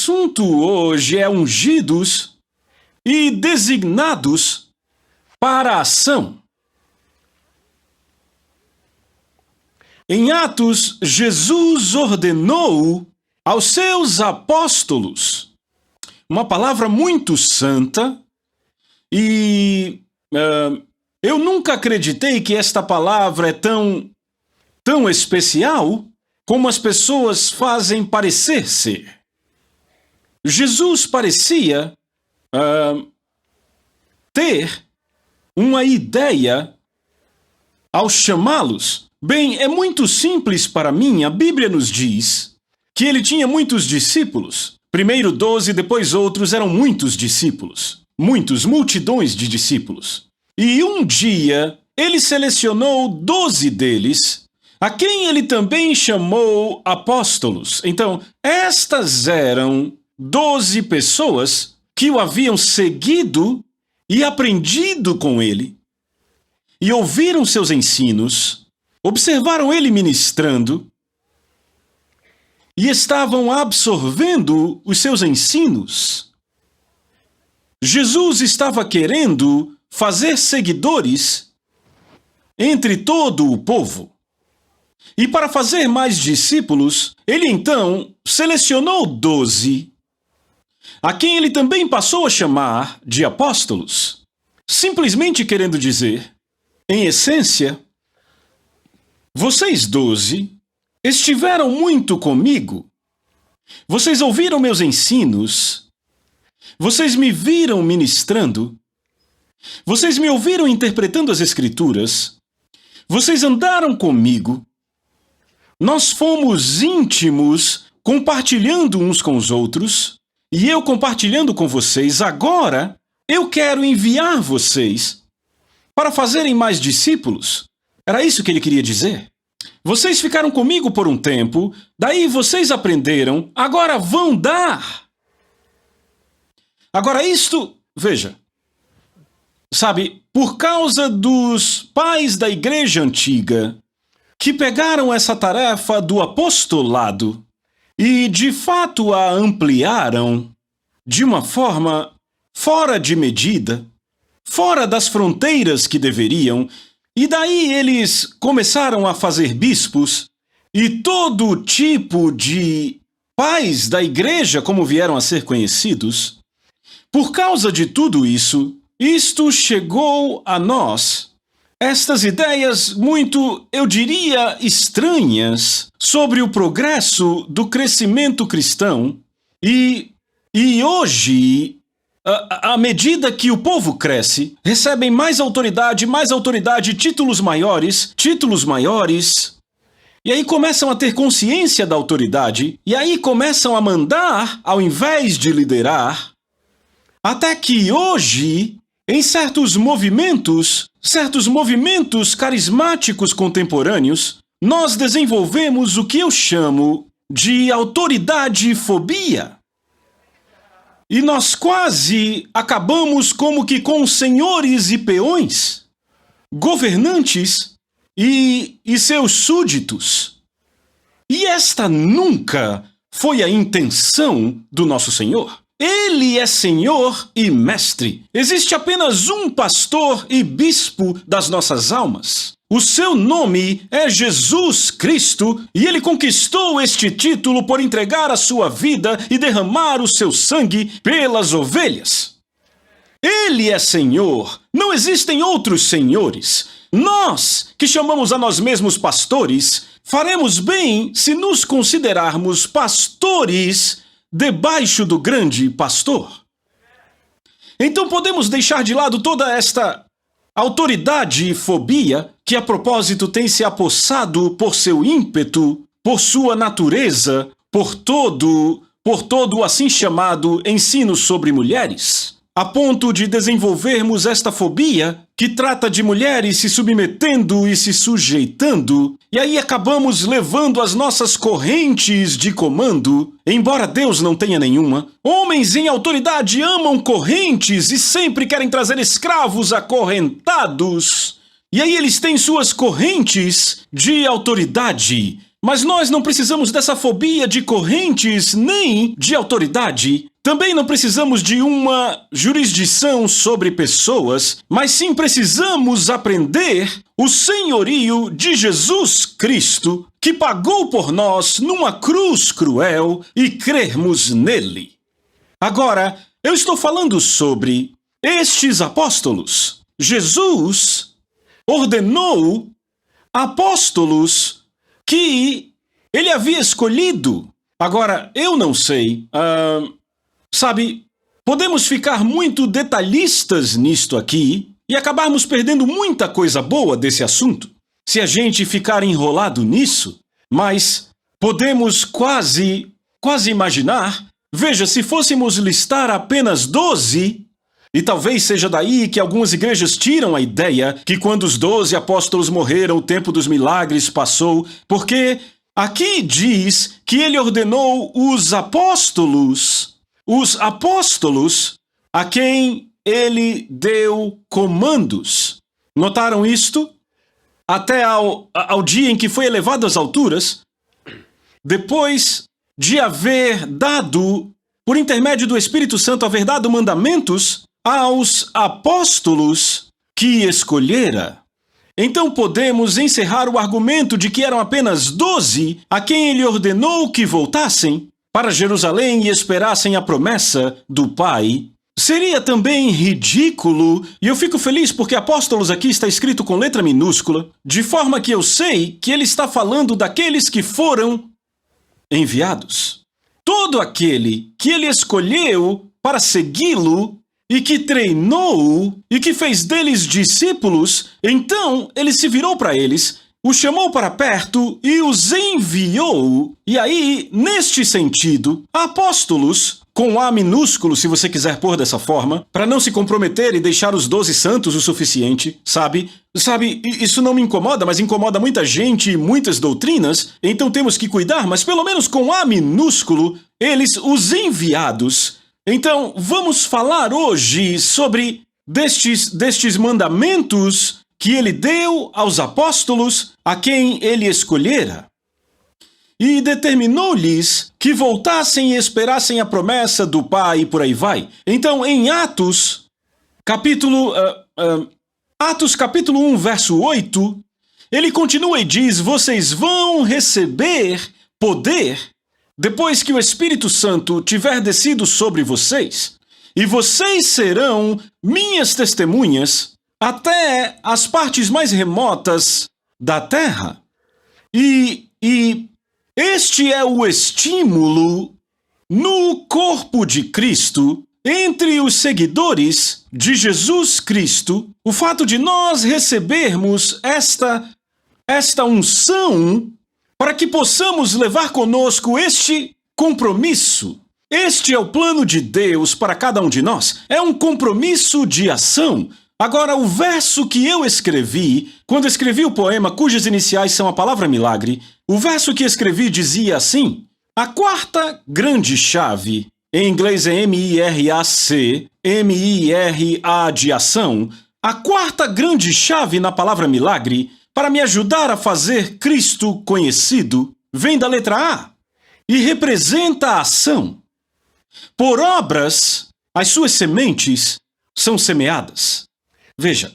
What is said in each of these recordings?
assunto hoje é ungidos e designados para a ação. Em Atos, Jesus ordenou aos seus apóstolos uma palavra muito santa e eu nunca acreditei que esta palavra é tão especial como as pessoas fazem parecer ser. Jesus parecia ter uma ideia ao chamá-los. Bem, é muito simples para mim. A Bíblia nos diz que ele tinha muitos discípulos. Primeiro 12, depois outros, eram muitos discípulos. Multidões de discípulos. E um dia, ele selecionou 12 deles, a quem ele também chamou apóstolos. Então, estas eram 12 pessoas que o haviam seguido e aprendido com ele, e ouviram seus ensinos, observaram ele ministrando, e estavam absorvendo os seus ensinos. Jesus estava querendo fazer seguidores entre todo o povo. E para fazer mais discípulos, ele então selecionou 12, a quem ele também passou a chamar de apóstolos, simplesmente querendo dizer, em essência, vocês 12 estiveram muito comigo, vocês ouviram meus ensinos, vocês me viram ministrando, vocês me ouviram interpretando as Escrituras, vocês andaram comigo, nós fomos íntimos, compartilhando uns com os outros, e eu compartilhando com vocês. Agora, eu quero enviar vocês para fazerem mais discípulos. Era isso que ele queria dizer. Vocês ficaram comigo por um tempo, daí vocês aprenderam, agora vão dar. Agora veja, sabe, por causa dos pais da igreja antiga, que pegaram essa tarefa do apostolado e de fato a ampliaram de uma forma fora de medida, fora das fronteiras que deveriam, e daí eles começaram a fazer bispos e todo tipo de pais da igreja, como vieram a ser conhecidos. Por causa de tudo isso, isto chegou a nós. Estas ideias muito, eu diria, estranhas sobre o progresso do crescimento cristão e hoje, à medida que o povo cresce, recebem mais autoridade, títulos maiores, e aí começam a ter consciência da autoridade, e aí começam a mandar ao invés de liderar, até que hoje, em certos movimentos carismáticos contemporâneos, nós desenvolvemos o que eu chamo de autoridade-fobia. E nós quase acabamos como que com senhores e peões, governantes e seus súditos. E esta nunca foi a intenção do nosso Senhor. Ele é Senhor e Mestre. Existe apenas um pastor e bispo das nossas almas. O seu nome é Jesus Cristo e ele conquistou este título por entregar a sua vida e derramar o seu sangue pelas ovelhas. Ele é Senhor. Não existem outros senhores. Nós, que chamamos a nós mesmos pastores, faremos bem se nos considerarmos pastores debaixo do grande pastor. Então podemos deixar de lado toda esta autoridade e fobia que a propósito tem se apossado por seu ímpeto, por sua natureza, por todo o assim chamado ensino sobre mulheres, a ponto de desenvolvermos esta fobia que trata de mulheres se submetendo e se sujeitando, e aí acabamos levando as nossas correntes de comando, embora Deus não tenha nenhuma. Homens em autoridade amam correntes e sempre querem trazer escravos acorrentados. E aí eles têm suas correntes de autoridade, Mas nós não precisamos dessa fobia de correntes nem de autoridade. Também não precisamos de uma jurisdição sobre pessoas, mas sim precisamos aprender o senhorio de Jesus Cristo, que pagou por nós numa cruz cruel, e crermos nele. Agora, eu estou falando sobre estes apóstolos. Jesus ordenou apóstolos que ele havia escolhido. Agora, eu não sei. Sabe, podemos ficar muito detalhistas nisto aqui e acabarmos perdendo muita coisa boa desse assunto se a gente ficar enrolado nisso, mas podemos quase imaginar. Veja, se fôssemos listar apenas 12, e talvez seja daí que algumas igrejas tiram a ideia que quando os 12 apóstolos morreram, o tempo dos milagres passou, porque aqui diz que ele ordenou os apóstolos a quem ele deu comandos. Notaram isto? Até ao dia em que foi elevado às alturas, depois de haver dado, por intermédio do Espírito Santo, haver dado mandamentos aos apóstolos que escolhera. Então podemos encerrar o argumento de que eram apenas 12 a quem ele ordenou que voltassem para Jerusalém e esperassem a promessa do Pai. Seria também ridículo, e eu fico feliz porque apóstolos aqui está escrito com letra minúscula, de forma que eu sei que ele está falando daqueles que foram enviados. Todo aquele que ele escolheu para segui-lo e que treinou e que fez deles discípulos, então ele se virou para eles, os chamou para perto e os enviou. E aí, neste sentido, apóstolos, com A minúsculo, se você quiser pôr dessa forma, para não se comprometer e deixar os 12 santos o suficiente, sabe, isso não me incomoda, mas incomoda muita gente e muitas doutrinas, então temos que cuidar, mas pelo menos com A minúsculo, eles, os enviados. Então, vamos falar hoje sobre destes mandamentos que ele deu aos apóstolos a quem ele escolhera. E determinou-lhes que voltassem e esperassem a promessa do Pai e por aí vai. Então, em Atos, capítulo 1, verso 8, ele continua e diz: vocês vão receber poder depois que o Espírito Santo tiver descido sobre vocês, e vocês serão minhas testemunhas até as partes mais remotas da terra. E este é o estímulo no corpo de Cristo, entre os seguidores de Jesus Cristo, o fato de nós recebermos esta unção para que possamos levar conosco este compromisso. Este é o plano de Deus para cada um de nós. É um compromisso de ação. Agora, o verso que eu escrevi, quando escrevi o poema cujas iniciais são a palavra milagre, o verso que escrevi dizia assim: a quarta grande chave, em inglês é M-I-R-A-C, M-I-R-A de ação, a quarta grande chave na palavra milagre, para me ajudar a fazer Cristo conhecido, vem da letra A e representa a ação. Por obras, as suas sementes são semeadas. Veja,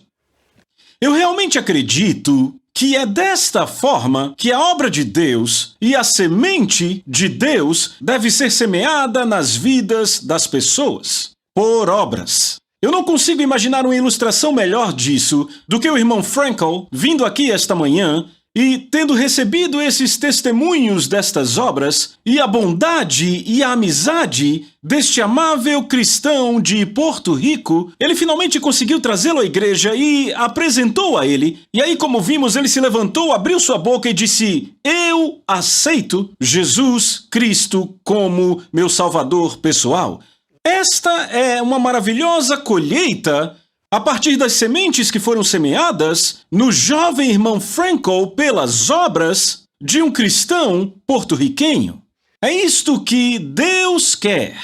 eu realmente acredito que é desta forma que a obra de Deus e a semente de Deus deve ser semeada nas vidas das pessoas, por obras. Eu não consigo imaginar uma ilustração melhor disso do que o irmão Frankel vindo aqui esta manhã e tendo recebido esses testemunhos destas obras e a bondade e a amizade deste amável cristão de Porto Rico, ele finalmente conseguiu trazê-lo à igreja e apresentou a ele. E aí, como vimos, ele se levantou, abriu sua boca e disse: eu aceito Jesus Cristo como meu Salvador pessoal. Esta é uma maravilhosa colheita a partir das sementes que foram semeadas no jovem irmão Frankel pelas obras de um cristão porto-riquenho. É isto que Deus quer.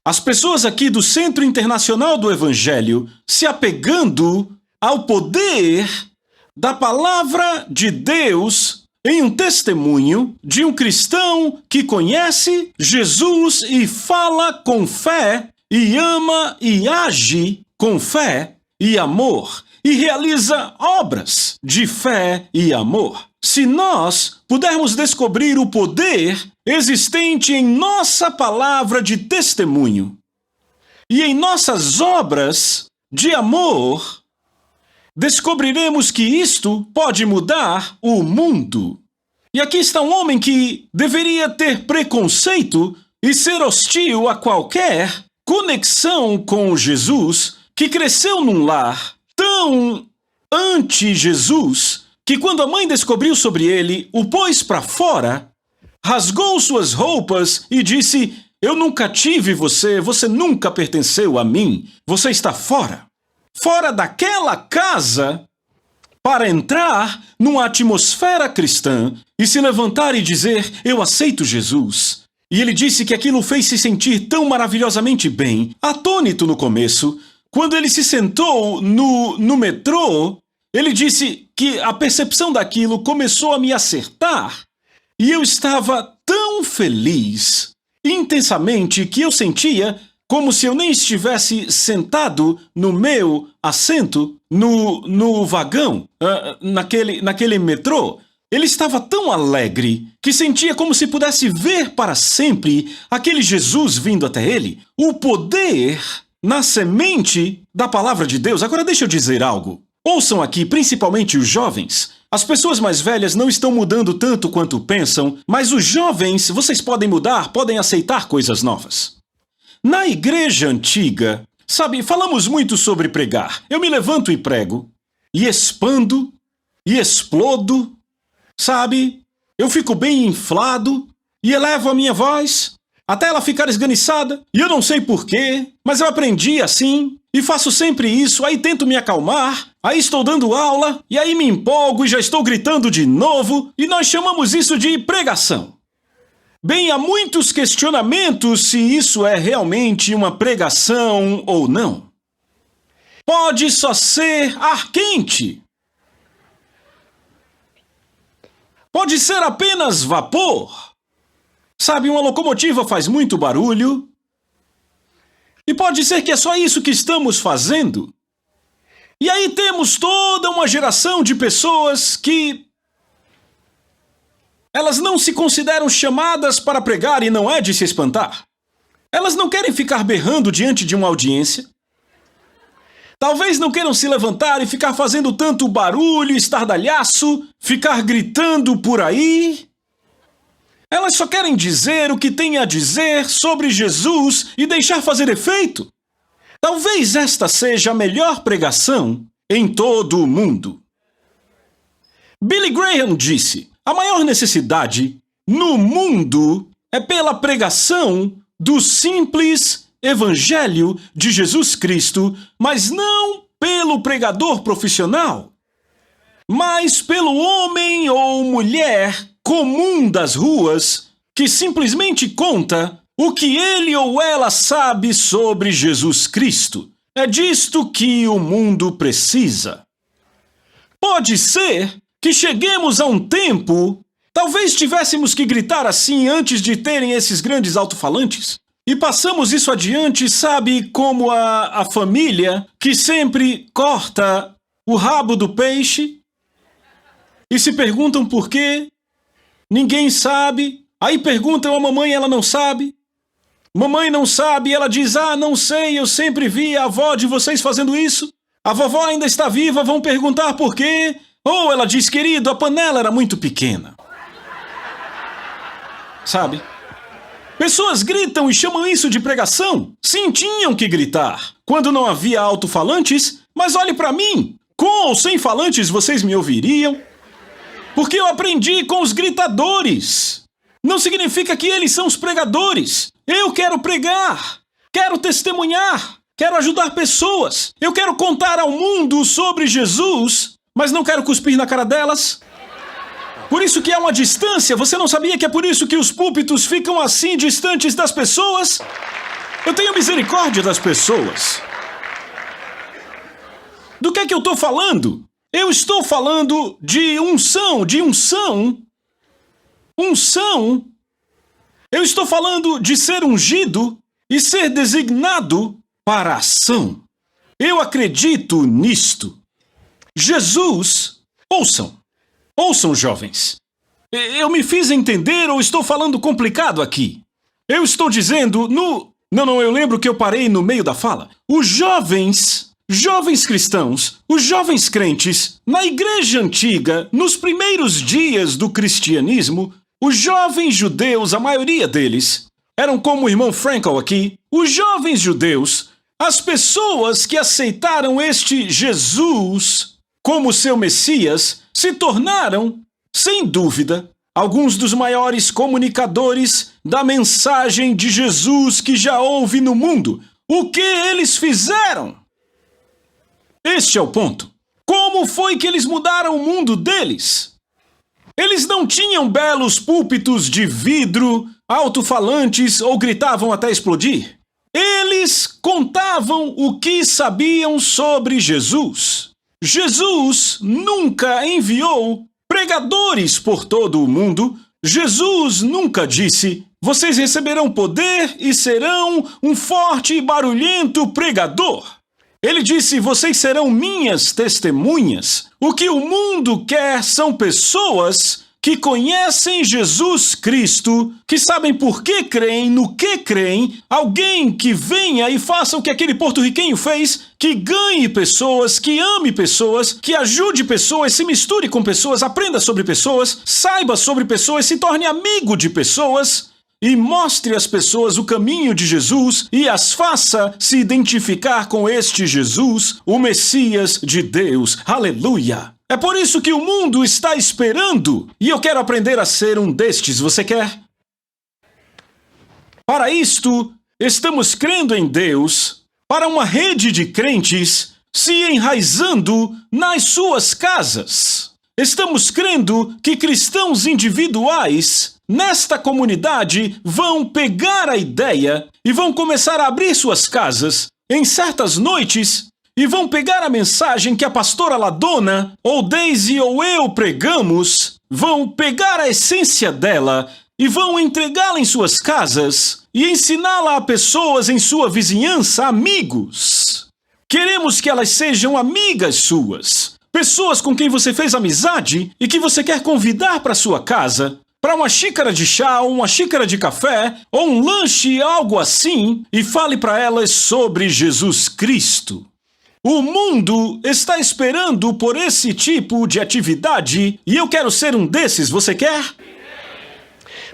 As pessoas aqui do Centro Internacional do Evangelho se apegando ao poder da palavra de Deus em um testemunho de um cristão que conhece Jesus e fala com fé, e ama e age com fé e amor, e realiza obras de fé e amor. Se nós pudermos descobrir o poder existente em nossa palavra de testemunho e em nossas obras de amor, descobriremos que isto pode mudar o mundo. E aqui está um homem que deveria ter preconceito e ser hostil a qualquer conexão com Jesus, que cresceu num lar tão anti-Jesus, que quando a mãe descobriu sobre ele, o pôs para fora, rasgou suas roupas e disse: eu nunca tive você, você nunca pertenceu a mim, você está fora. Fora daquela casa, para entrar numa atmosfera cristã e se levantar e dizer: eu aceito Jesus. E ele disse que aquilo fez se sentir tão maravilhosamente bem, atônito no começo. Quando ele se sentou no metrô, ele disse que a percepção daquilo começou a me acertar. E eu estava tão feliz, intensamente, que eu sentia como se eu nem estivesse sentado no meu assento, no vagão, naquele metrô. Ele estava tão alegre que sentia como se pudesse ver para sempre aquele Jesus vindo até ele. O poder na semente da palavra de Deus. Agora deixa eu dizer algo. Ouçam aqui, principalmente os jovens. As pessoas mais velhas não estão mudando tanto quanto pensam, mas os jovens, vocês podem mudar, podem aceitar coisas novas. Na igreja antiga, sabe, falamos muito sobre pregar. Eu me levanto e prego, e expando, e explodo, sabe? Eu fico bem inflado, e elevo a minha voz, até ela ficar esganiçada, e eu não sei porquê, mas eu aprendi assim, e faço sempre isso, aí tento me acalmar, aí estou dando aula, e aí me empolgo e já estou gritando de novo, e nós chamamos isso de pregação. Bem, há muitos questionamentos se isso é realmente uma pregação ou não. Pode só ser ar quente. Pode ser apenas vapor. Sabe, uma locomotiva faz muito barulho. E pode ser que é só isso que estamos fazendo. E aí temos toda uma geração de pessoas que elas não se consideram chamadas para pregar e não é de se espantar. Elas não querem ficar berrando diante de uma audiência. Talvez não queiram se levantar e ficar fazendo tanto barulho, estardalhaço, ficar gritando por aí. Elas só querem dizer o que têm a dizer sobre Jesus e deixar fazer efeito. Talvez esta seja a melhor pregação em todo o mundo. Billy Graham disse: a maior necessidade no mundo é pela pregação do simples Evangelho de Jesus Cristo, mas não pelo pregador profissional, mas pelo homem ou mulher comum das ruas que simplesmente conta o que ele ou ela sabe sobre Jesus Cristo. É disto que o mundo precisa. Pode ser que cheguemos a um tempo, talvez tivéssemos que gritar assim antes de terem esses grandes alto-falantes. E passamos isso adiante, sabe, como a família que sempre corta o rabo do peixe e se perguntam por quê. Ninguém sabe. Aí perguntam a mamãe, ela não sabe. Mamãe não sabe, ela diz: ah, não sei, eu sempre vi a avó de vocês fazendo isso. A vovó ainda está viva, vão perguntar por quê. Ou ela diz: querido, a panela era muito pequena. Sabe? Pessoas gritam e chamam isso de pregação. Sim, tinham que gritar quando não havia alto-falantes, mas olhe para mim. Com ou sem falantes vocês me ouviriam. Porque eu aprendi com os gritadores. Não significa que eles são os pregadores. Eu quero pregar, quero testemunhar, quero ajudar pessoas. Eu quero contar ao mundo sobre Jesus, mas não quero cuspir na cara delas. Por isso que há uma distância. Você não sabia que é por isso que os púlpitos ficam assim distantes das pessoas? Eu tenho misericórdia das pessoas. Do que é que eu estou falando? Eu estou falando de unção Unção. Eu estou falando de ser ungido e ser designado para a ação. Eu acredito nisto. Jesus, ouçam jovens. Eu me fiz entender ou estou falando complicado aqui? Eu estou dizendo Não, eu lembro que eu parei no meio da fala. Os jovens cristãos, os jovens crentes, na igreja antiga, nos primeiros dias do cristianismo, os jovens judeus, a maioria deles, eram como o irmão Frankel aqui, os jovens judeus, as pessoas que aceitaram este Jesus como seu Messias, se tornaram, sem dúvida, alguns dos maiores comunicadores da mensagem de Jesus que já houve no mundo. O que eles fizeram? Este é o ponto. Como foi que eles mudaram o mundo deles? Eles não tinham belos púlpitos de vidro, alto-falantes ou gritavam até explodir. Eles contavam o que sabiam sobre Jesus. Jesus nunca enviou pregadores por todo o mundo. Jesus nunca disse: vocês receberão poder e serão um forte e barulhento pregador. Ele disse: vocês serão minhas testemunhas. O que o mundo quer são pessoas que conhecem Jesus Cristo, que sabem por que creem, no que creem, alguém que venha e faça o que aquele porto-riquenho fez, que ganhe pessoas, que ame pessoas, que ajude pessoas, se misture com pessoas, aprenda sobre pessoas, saiba sobre pessoas, se torne amigo de pessoas e mostre às pessoas o caminho de Jesus e as faça se identificar com este Jesus, o Messias de Deus. Aleluia! É por isso que o mundo está esperando, e eu quero aprender a ser um destes. Você quer? Para isto, estamos crendo em Deus, para uma rede de crentes se enraizando nas suas casas. Estamos crendo que cristãos individuais nesta comunidade vão pegar a ideia e vão começar a abrir suas casas em certas noites e vão pegar a mensagem que a pastora Ladona, ou Daisy ou eu pregamos, vão pegar a essência dela e vão entregá-la em suas casas e ensiná-la a pessoas em sua vizinhança, amigos. Queremos que elas sejam amigas suas, pessoas com quem você fez amizade e que você quer convidar para sua casa, para uma xícara de chá, ou uma xícara de café, ou um lanche, algo assim, e fale para elas sobre Jesus Cristo. O mundo está esperando por esse tipo de atividade e eu quero ser um desses, você quer?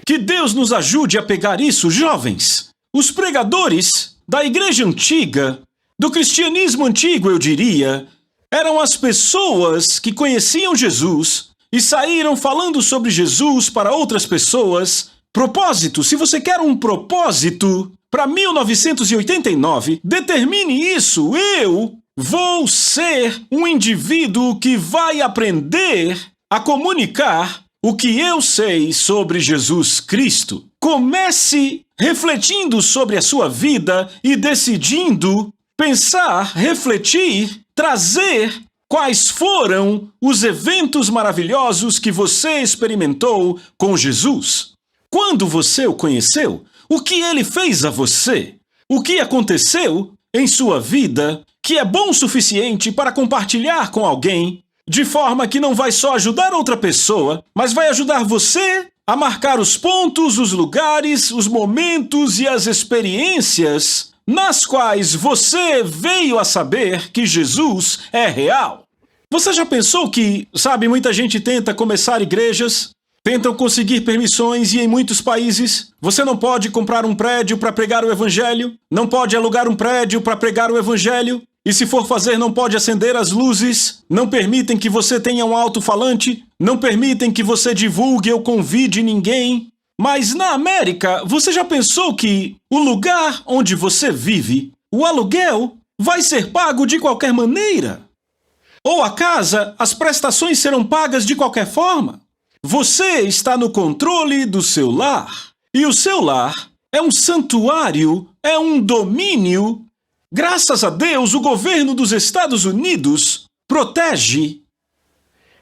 Que Deus nos ajude a pegar isso, jovens. Os pregadores da igreja antiga, do cristianismo antigo, eu diria, eram as pessoas que conheciam Jesus e saíram falando sobre Jesus para outras pessoas. Propósito, se você quer um propósito para 1989, determine isso. Eu vou ser um indivíduo que vai aprender a comunicar o que eu sei sobre Jesus Cristo. Comece refletindo sobre a sua vida e decidindo pensar, refletir, trazer quais foram os eventos maravilhosos que você experimentou com Jesus. Quando você o conheceu, o que ele fez a você? O que aconteceu em sua vida que é bom o suficiente para compartilhar com alguém, de forma que não vai só ajudar outra pessoa, mas vai ajudar você a marcar os pontos, os lugares, os momentos e as experiências nas quais você veio a saber que Jesus é real. Você já pensou que, muita gente tenta começar igrejas, tentam conseguir permissões e em muitos países você não pode comprar um prédio para pregar o evangelho, não pode alugar um prédio para pregar o evangelho, e se for fazer não pode acender as luzes, não permitem que você tenha um alto-falante, não permitem que você divulgue ou convide ninguém. Mas na América, você já pensou que o lugar onde você vive, o aluguel, vai ser pago de qualquer maneira? Ou a casa, as prestações serão pagas de qualquer forma? Você está no controle do seu lar. E o seu lar é um santuário, é um domínio. Graças a Deus, o governo dos Estados Unidos protege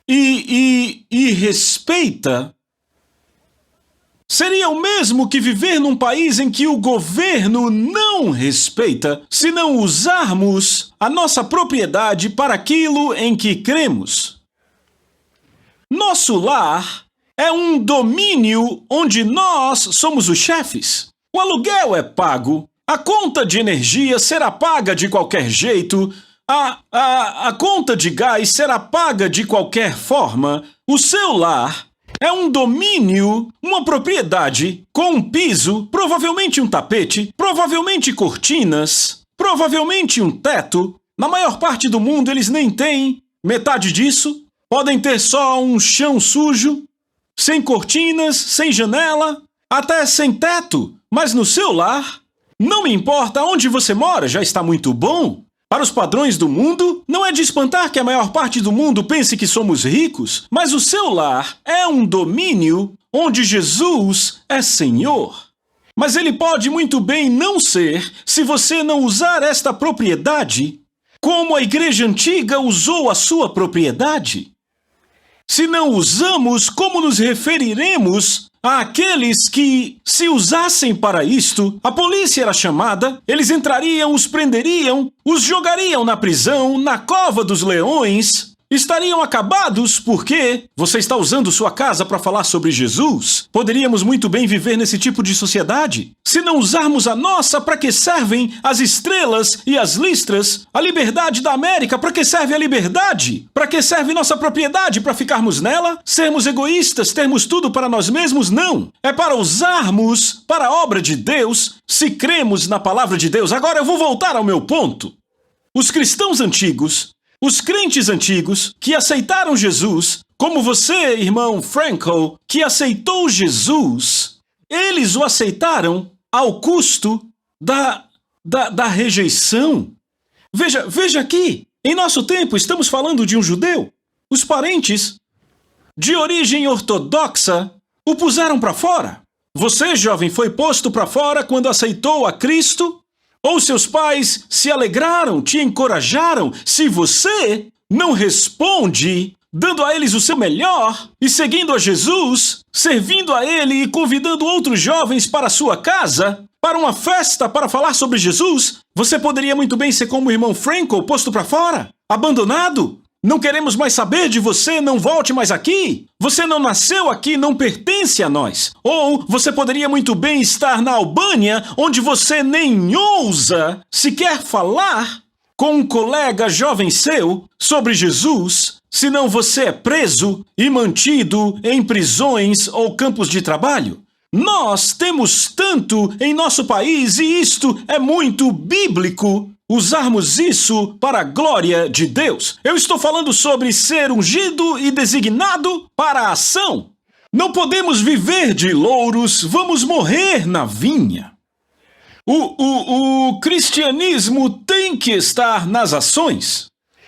e respeita Seria o mesmo que viver num país em que o governo não respeita se não usarmos a nossa propriedade para aquilo em que cremos. Nosso lar é um domínio onde nós somos os chefes. O aluguel é pago, a conta de energia será paga de qualquer jeito, a conta de gás será paga de qualquer forma. O seu lar é um domínio, uma propriedade, com um piso, provavelmente um tapete, provavelmente cortinas, provavelmente um teto. Na maior parte do mundo eles nem têm metade disso. Podem ter só um chão sujo, sem cortinas, sem janela, até sem teto. Mas no seu lar, não me importa onde você mora, já está muito bom. Para os padrões do mundo, não é de espantar que a maior parte do mundo pense que somos ricos, mas o seu lar é um domínio onde Jesus é Senhor. Mas ele pode muito bem não ser se você não usar esta propriedade como a igreja antiga usou a sua propriedade. Se não usamos, como nos referiremos àqueles que, se usassem para isto, a polícia era chamada, eles entrariam, os prenderiam, os jogariam na prisão, na cova dos leões, estariam acabados porque você está usando sua casa para falar sobre Jesus? Poderíamos muito bem viver nesse tipo de sociedade. Se não usarmos a nossa, para que servem as estrelas e as listras? A liberdade da América, para que serve a liberdade? Para que serve nossa propriedade? Para ficarmos nela? Sermos egoístas, termos tudo para nós mesmos? Não. É para usarmos para a obra de Deus, se cremos na palavra de Deus. Agora eu vou voltar ao meu ponto. Os cristãos antigos, os crentes antigos que aceitaram Jesus, como você, irmão Frankel, que aceitou Jesus, eles o aceitaram ao custo da rejeição. Veja aqui, em nosso tempo estamos falando de um judeu. Os parentes de origem ortodoxa o puseram para fora. Você, jovem, foi posto para fora quando aceitou a Cristo? Ou seus pais se alegraram, te encorajaram? Se você não responde, dando a eles o seu melhor e seguindo a Jesus, servindo a Ele e convidando outros jovens para a sua casa, para uma festa para falar sobre Jesus, você poderia muito bem ser como o irmão Frankel, posto para fora, abandonado. Não queremos mais saber de você, não volte mais aqui. Você não nasceu aqui, não pertence a nós. Ou você poderia muito bem estar na Albânia, onde você nem ousa sequer falar com um colega jovem seu sobre Jesus, senão você é preso e mantido em prisões ou campos de trabalho. Nós temos tanto em nosso país e isto é muito bíblico. Usarmos isso para a glória de Deus. Eu estou falando sobre ser ungido e designado para a ação. Não podemos viver de louros, vamos morrer na vinha. O cristianismo tem que estar nas ações.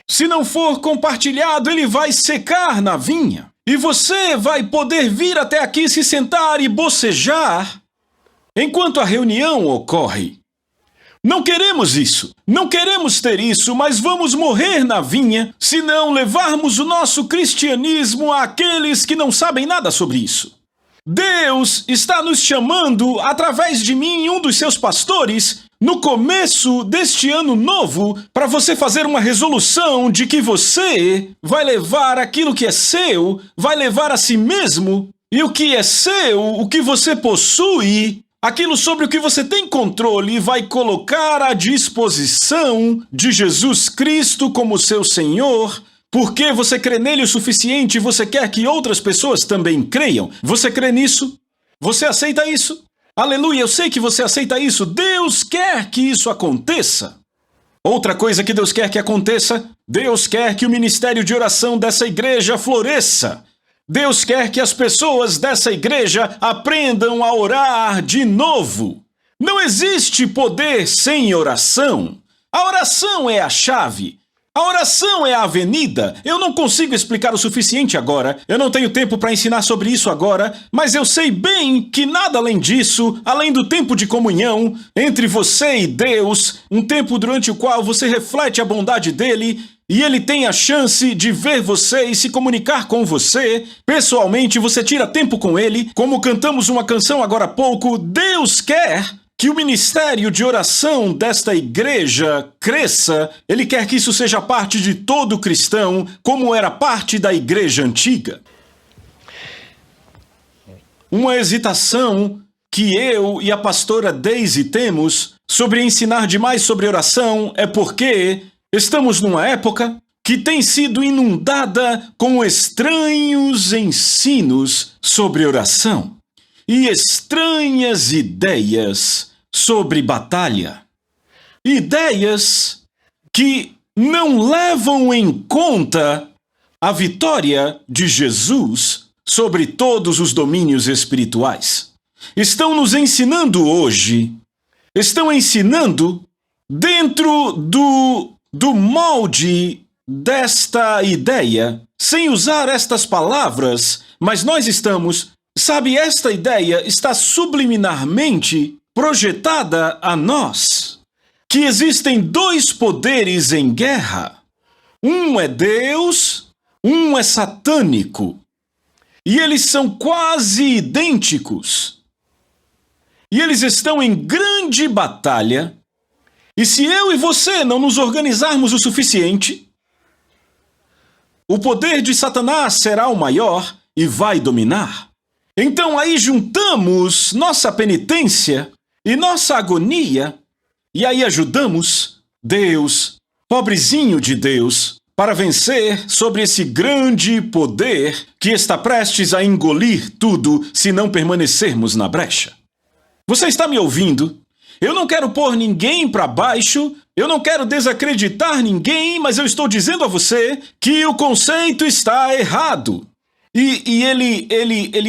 Se não for compartilhado, ele vai secar na vinha. E você vai poder vir até aqui se sentar e bocejar enquanto a reunião ocorre. Não queremos isso, não queremos ter isso, mas vamos morrer na vinha se não levarmos o nosso cristianismo àqueles que não sabem nada sobre isso. Deus está nos chamando, através de mim, um dos seus pastores, no começo deste ano novo, para você fazer uma resolução de que você vai levar aquilo que é seu, vai levar a si mesmo, e o que é seu, o que você possui, aquilo sobre o que você tem controle, vai colocar à disposição de Jesus Cristo como seu Senhor, porque você crê nele o suficiente e você quer que outras pessoas também creiam. Você crê nisso? Você aceita isso? Aleluia, eu sei que você aceita isso. Deus quer que isso aconteça. Outra coisa que Deus quer que aconteça, Deus quer que o ministério de oração dessa igreja floresça. Deus quer que as pessoas dessa igreja aprendam a orar de novo. Não existe poder sem oração. A oração é a chave. A oração é a avenida. Eu não consigo explicar o suficiente agora. Eu não tenho tempo para ensinar sobre isso agora, mas eu sei bem que nada além disso, além do tempo de comunhão entre você e Deus, um tempo durante o qual você reflete a bondade dele, e ele tem a chance de ver você e se comunicar com você pessoalmente, você tira tempo com ele, como cantamos uma canção agora há pouco, Deus quer que o ministério de oração desta igreja cresça, ele quer que isso seja parte de todo cristão, como era parte da igreja antiga. Uma hesitação que eu e a pastora Daisy temos sobre ensinar demais sobre oração é porque estamos numa época que tem sido inundada com estranhos ensinos sobre oração e estranhas ideias sobre batalha. Ideias que não levam em conta a vitória de Jesus sobre todos os domínios espirituais. Estão nos ensinando hoje, estão ensinando dentro do molde desta ideia, sem usar estas palavras, mas nós estamos, sabe, esta ideia está subliminarmente projetada a nós, que existem dois poderes em guerra. Um é Deus, um é satânico. E eles são quase idênticos. E eles estão em grande batalha. E se eu e você não nos organizarmos o suficiente, o poder de Satanás será o maior e vai dominar. Então aí juntamos nossa penitência e nossa agonia, e aí ajudamos Deus, pobrezinho de Deus, para vencer sobre esse grande poder que está prestes a engolir tudo se não permanecermos na brecha. Você está me ouvindo? Eu não quero pôr ninguém para baixo, eu não quero desacreditar ninguém, mas eu estou dizendo a você que o conceito está errado. E ele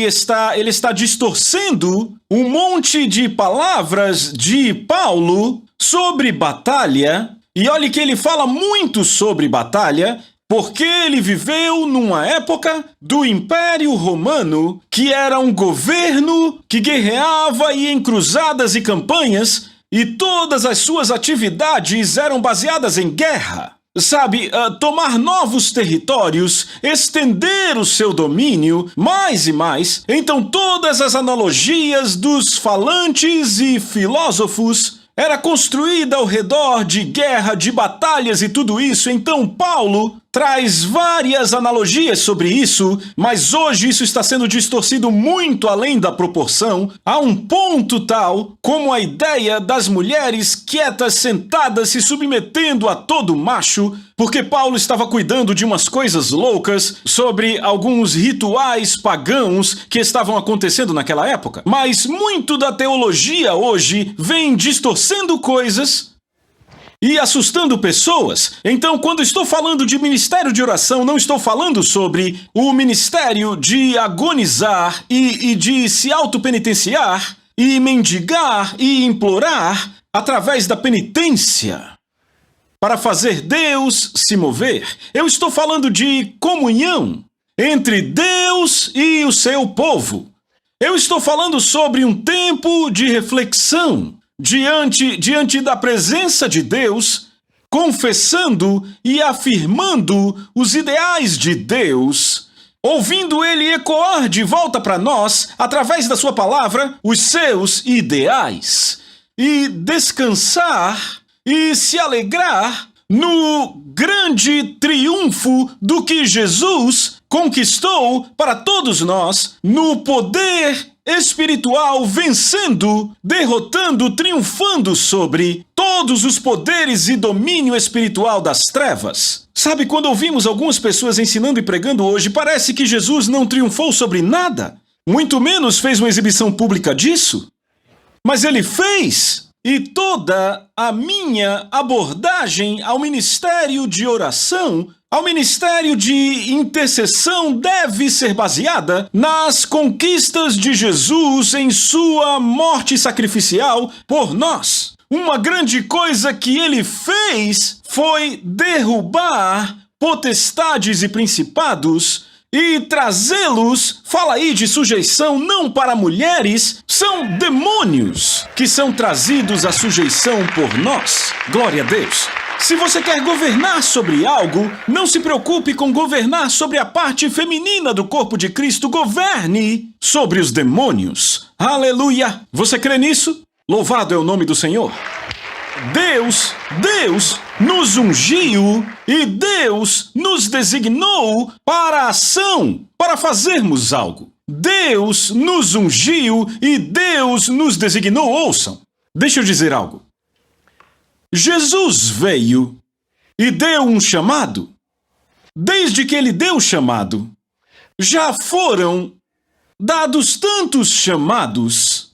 está distorcendo um monte de palavras de Paulo sobre batalha. E olhe que ele fala muito sobre batalha, porque ele viveu numa época do Império Romano, que era um governo que guerreava e em cruzadas e campanhas, e todas as suas atividades eram baseadas em guerra. Sabe, tomar novos territórios, estender o seu domínio, mais e mais. Então todas as analogias dos falantes e filósofos era construída ao redor de guerra, de batalhas e tudo isso. Então Paulo traz várias analogias sobre isso, mas hoje isso está sendo distorcido muito além da proporção, a um ponto tal como a ideia das mulheres quietas sentadas se submetendo a todo macho, porque Paulo estava cuidando de umas coisas loucas sobre alguns rituais pagãos que estavam acontecendo naquela época. Mas muito da teologia hoje vem distorcendo coisas e assustando pessoas. Então, quando estou falando de ministério de oração, não estou falando sobre o ministério de agonizar e de se autopenitenciar e mendigar e implorar através da penitência para fazer Deus se mover. Eu estou falando de comunhão entre Deus e o seu povo. Eu estou falando sobre um tempo de reflexão diante da presença de Deus, confessando e afirmando os ideais de Deus, ouvindo Ele ecoar de volta para nós, através da sua palavra, os seus ideais, e descansar e se alegrar no grande triunfo do que Jesus conquistou para todos nós, no poder espiritual, vencendo, derrotando, triunfando sobre todos os poderes e domínio espiritual das trevas. Sabe, quando ouvimos algumas pessoas ensinando e pregando hoje, parece que Jesus não triunfou sobre nada, muito menos fez uma exibição pública disso. Mas ele fez! E toda a minha abordagem ao ministério de oração, ao ministério de intercessão, deve ser baseada nas conquistas de Jesus em sua morte sacrificial por nós. Uma grande coisa que ele fez foi derrubar potestades e principados e trazê-los, fala aí de sujeição não para mulheres, são demônios que são trazidos à sujeição por nós. Glória a Deus. Se você quer governar sobre algo, não se preocupe com governar sobre a parte feminina do corpo de Cristo. Governe sobre os demônios. Aleluia! Você crê nisso? Louvado é o nome do Senhor. Deus nos ungiu e Deus nos designou para a ação, para fazermos algo. Deus nos ungiu e Deus nos designou. Ouçam, deixa eu dizer algo. Jesus veio e deu um chamado. Desde que ele deu o chamado, já foram dados tantos chamados.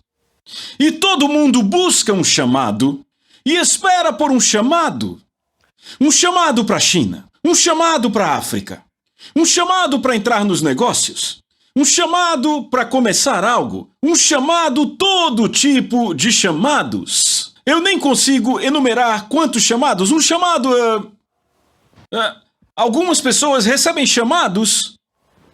E todo mundo busca um chamado e espera por um chamado. Um chamado para a China, um chamado para a África, um chamado para entrar nos negócios, um chamado para começar algo, um chamado, todo tipo de chamados. Eu nem consigo enumerar quantos chamados. Um chamado... algumas pessoas recebem chamados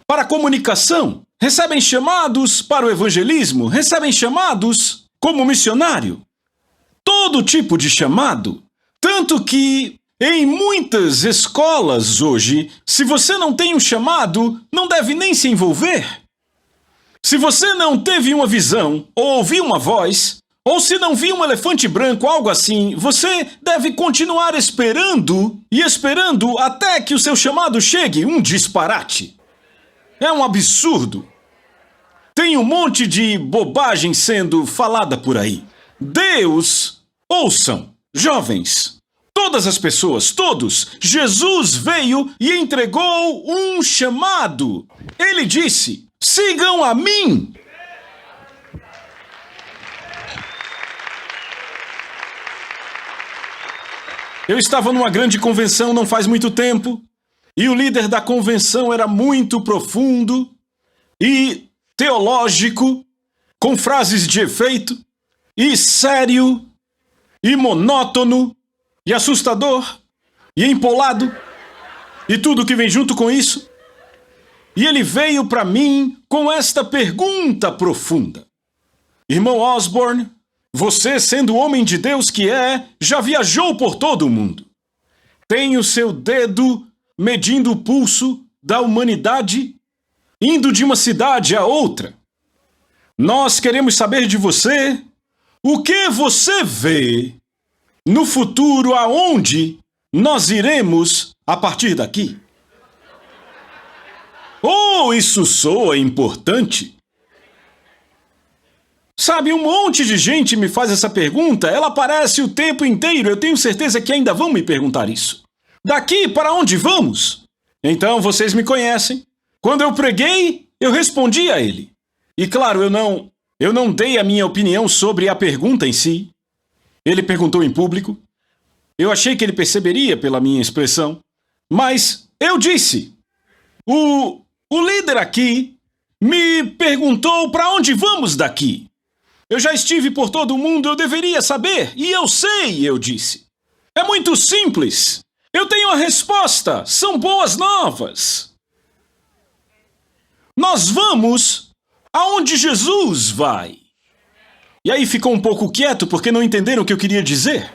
para a comunicação, recebem chamados para o evangelismo, recebem chamados como missionário. Todo tipo de chamado. Tanto que em muitas escolas hoje, se você não tem um chamado, não deve nem se envolver. Se você não teve uma visão ou ouviu uma voz, ou se não viu um elefante branco, algo assim, você deve continuar esperando e esperando até que o seu chamado chegue. Um disparate. É um absurdo. Tem um monte de bobagem sendo falada por aí. Deus, ouçam, jovens, todas as pessoas, todos, Jesus veio e entregou um chamado. Ele disse, sigam a mim. Eu estava numa grande convenção não faz muito tempo, e o líder da convenção era muito profundo e teológico, com frases de efeito, e sério, e monótono, e assustador, e empolado, e tudo que vem junto com isso. E ele veio para mim com esta pergunta profunda. Irmão Osborne, você, sendo o homem de Deus que é, já viajou por todo o mundo. Tem o seu dedo medindo o pulso da humanidade, indo de uma cidade a outra. Nós queremos saber de você o que você vê no futuro, aonde nós iremos a partir daqui. Oh, isso soa importante. Sabe, um monte de gente me faz essa pergunta, ela aparece o tempo inteiro, eu tenho certeza que ainda vão me perguntar isso. Daqui para onde vamos? Então, vocês me conhecem. Quando eu preguei, eu respondi a ele. E claro, eu não dei a minha opinião sobre a pergunta em si. Ele perguntou em público. Eu achei que ele perceberia pela minha expressão. Mas eu disse, o líder aqui me perguntou para onde vamos daqui. Eu já estive por todo o mundo, eu deveria saber. E eu sei, eu disse. É muito simples. Eu tenho a resposta. São boas novas. Nós vamos aonde Jesus vai. E aí ficou um pouco quieto porque não entenderam o que eu queria dizer.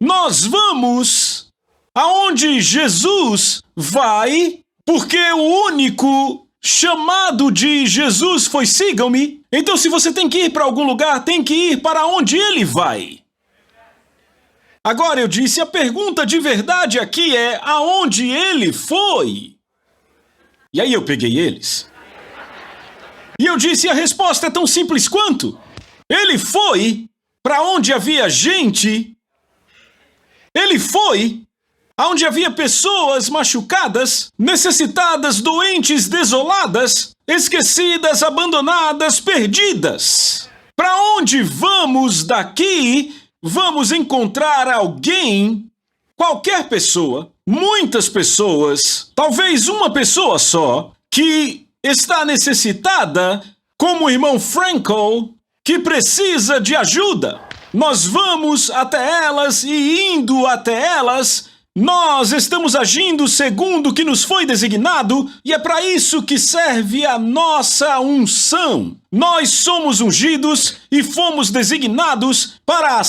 Nós vamos aonde Jesus vai, porque o único chamado de Jesus foi sigam-me. Então se você tem que ir para algum lugar, tem que ir para onde ele vai. Agora eu disse, a pergunta de verdade aqui é aonde ele foi. E aí eu peguei eles. E eu disse, a resposta é tão simples quanto. Ele foi para onde havia gente. Ele foi aonde havia pessoas machucadas, necessitadas, doentes, desoladas, esquecidas, abandonadas, perdidas. Para onde vamos daqui? Vamos encontrar alguém, qualquer pessoa, muitas pessoas, talvez uma pessoa só, que está necessitada, como o irmão Frankel, que precisa de ajuda. Nós vamos até elas e indo até elas, Nós estamos agindo segundo o que nos foi designado e é para isso que serve a nossa unção. Nós somos ungidos e fomos designados para a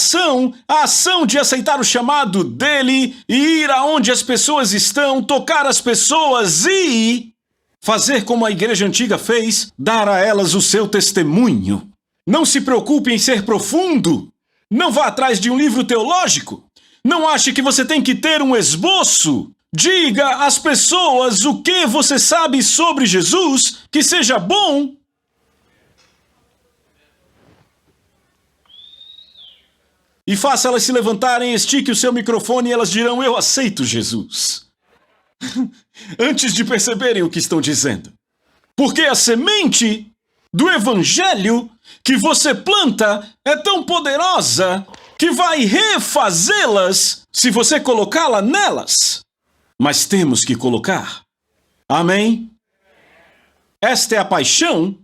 ação de aceitar o chamado dele e ir aonde as pessoas estão, tocar as pessoas e fazer como a igreja antiga fez, dar a elas o seu testemunho. Não se preocupe em ser profundo. Não vá atrás de um livro teológico. Não ache que você tem que ter um esboço. Diga às pessoas o que você sabe sobre Jesus, que seja bom. E faça elas se levantarem, estique o seu microfone e elas dirão: eu aceito Jesus. Antes de perceberem o que estão dizendo. Porque a semente do evangelho que você planta é tão poderosa que vai refazê-las se você colocá-la nelas. Mas temos que colocar. Amém? Esta é a paixão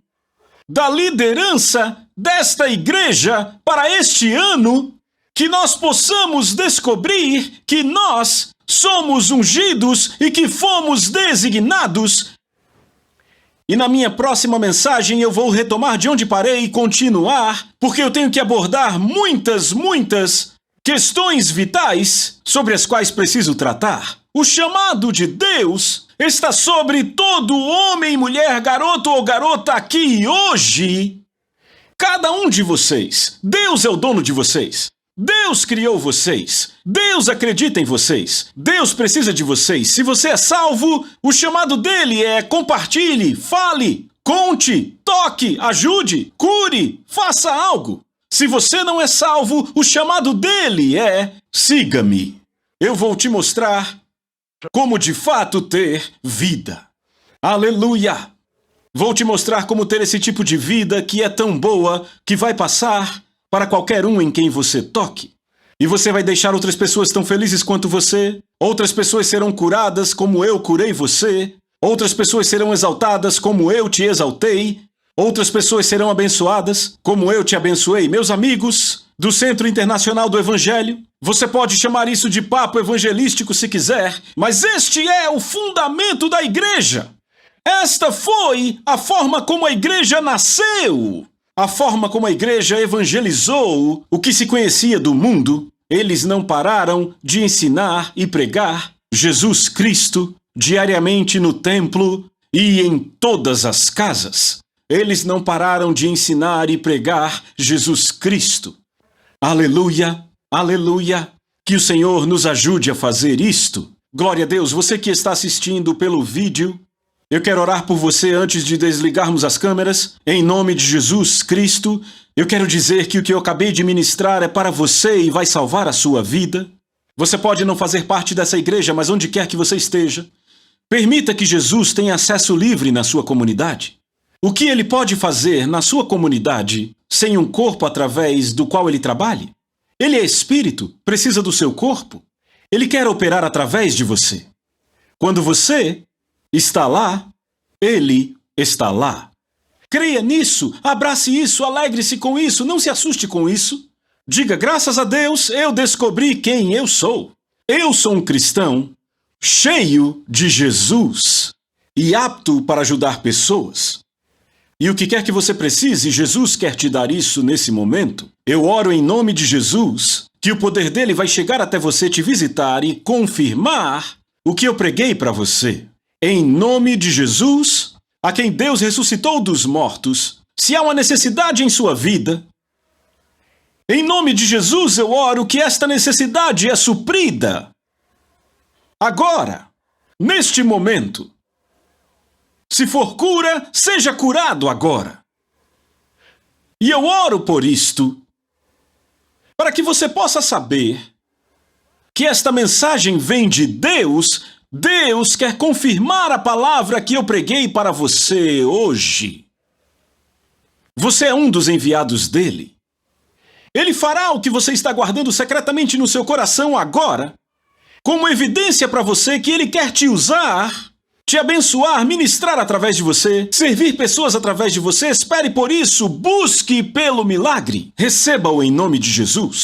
da liderança desta igreja para este ano, que nós possamos descobrir que nós somos ungidos e que fomos designados. E na minha próxima mensagem eu vou retomar de onde parei e continuar, porque eu tenho que abordar muitas questões vitais sobre as quais preciso tratar. O chamado de Deus está sobre todo homem, mulher, garoto ou garota aqui hoje. Cada um de vocês. Deus é o dono de vocês. Deus criou vocês. Deus acredita em vocês. Deus precisa de vocês. Se você é salvo, o chamado dele é compartilhe, fale, conte, toque, ajude, cure, faça algo. Se você não é salvo, o chamado dele é siga-me. Eu vou te mostrar como de fato ter vida. Aleluia! Vou te mostrar como ter esse tipo de vida que é tão boa que vai passar para qualquer um em quem você toque. E você vai deixar outras pessoas tão felizes quanto você. Outras pessoas serão curadas como eu curei você. Outras pessoas serão exaltadas como eu te exaltei. Outras pessoas serão abençoadas como eu te abençoei. Meus amigos do Centro Internacional do Evangelho, você pode chamar isso de papo evangelístico se quiser, mas este é o fundamento da igreja. Esta foi a forma como a igreja nasceu. A forma como a igreja evangelizou o que se conhecia do mundo. Eles não pararam de ensinar e pregar Jesus Cristo diariamente no templo e em todas as casas. Eles não pararam de ensinar e pregar Jesus Cristo. Aleluia, aleluia. Que o Senhor nos ajude a fazer isto. Glória a Deus, você que está assistindo pelo vídeo, eu quero orar por você antes de desligarmos as câmeras. Em nome de Jesus Cristo, eu quero dizer que o que eu acabei de ministrar é para você e vai salvar a sua vida. Você pode não fazer parte dessa igreja, mas onde quer que você esteja, permita que Jesus tenha acesso livre na sua comunidade. O que ele pode fazer na sua comunidade sem um corpo através do qual ele trabalhe? Ele é espírito, precisa do seu corpo. Ele quer operar através de você. Quando você está lá, ele está lá. Creia nisso, abrace isso, alegre-se com isso, não se assuste com isso. Diga, graças a Deus, eu descobri quem eu sou. Eu sou um cristão cheio de Jesus e apto para ajudar pessoas. E o que quer que você precise, Jesus quer te dar isso nesse momento. Eu oro em nome de Jesus, que o poder dele vai chegar até você, te visitar e confirmar o que eu preguei para você. Em nome de Jesus, a quem Deus ressuscitou dos mortos, se há uma necessidade em sua vida, em nome de Jesus eu oro que esta necessidade é suprida. Agora, neste momento. Se for cura, seja curado agora. E eu oro por isto, para que você possa saber que esta mensagem vem de Deus. Deus quer confirmar a palavra que eu preguei para você hoje. Você é um dos enviados dele. Ele fará o que você está guardando secretamente no seu coração agora, como evidência para você que ele quer te usar, te abençoar, ministrar através de você, servir pessoas através de você. Espere por isso, busque pelo milagre. Receba-o em nome de Jesus.